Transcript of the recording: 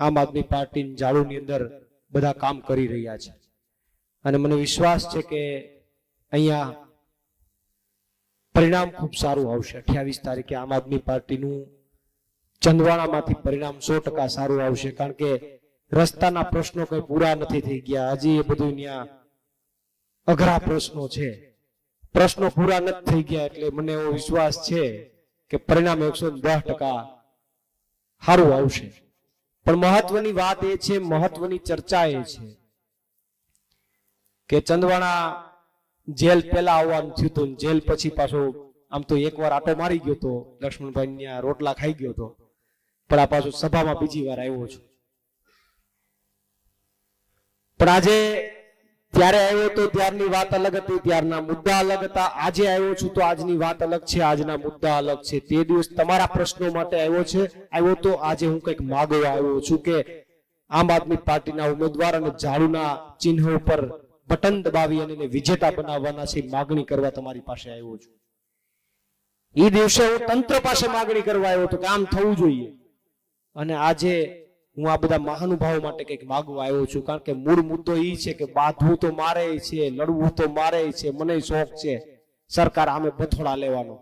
આમ આદમી પાર્ટી જાળુની અંદર બધા કામ કરી રહ્યા છે અને મને વિશ્વાસ છે કે અહીંયા પરિણામ ખૂબ સારું આવશે। 28 તારીખે આમ આદમી પાર્ટીનું ચંદવાણામાંથી પરિણામ 100% સારું આવશે, કારણ કે રસ્તાના પ્રશ્નો કઈ પૂરા નથી થઈ ગયા, હજી એ બધું ત્યાં અઘરા પ્રશ્નો છે, પ્રશ્નો પૂરા નથી થઈ ગયા, એટલે મને એવો વિશ્વાસ છે કે પરિણામ 110% સારું આવશે। પણ મહત્વની વાત એ છે, મહત્વની ચર્ચા એ છે કે ચંદવાણા જેલ પહેલા આવવાનું થયું હતું, જેલ પછી પાછો આમ તો એકવાર આટો મારી ગયો તો, લક્ષ્મણભાઈ ત્યાં રોટલા ખાઈ ગયો તો, પણ આ પાછો સભામાં બીજી વાર આવ્યો છું। પણ આજે ત્યારે આવ્યો તો ત્યારની વાત અલગ હતી, ત્યારના મુદ્દા અલગ હતા, આજે આવ્યો છું તો આજની વાત અલગ છે, આજના મુદ્દા અલગ છે। તે દિવસ તમારા પ્રશ્નો માટે આવ્યો તો આજે હું કંઈક માગવા આવ્યો છું કે આમ આદમી પાર્ટીના ઉમેદવાર અને ઝાડુના ચિહ્ન ઉપર બટન દબાવી અને વિજેતા બનાવવાના છે, માગણી કરવા તમારી પાસે આવ્યો છું। એ દિવસે હું તંત્ર પાસે માગણી કરવા આવ્યો હતો કે આમ થવું જોઈએ, અને આજે હું આ બધા મહાનુભાવો માટે કંઈક માગવા આવ્યો છું, કારણ કે મૂળ મુદ્દો એ છે કે બાંધવું તો મારે છે, લડવું તો મારે છે, મને શોખ છે સરકાર આમે બથોડા લેવાનો।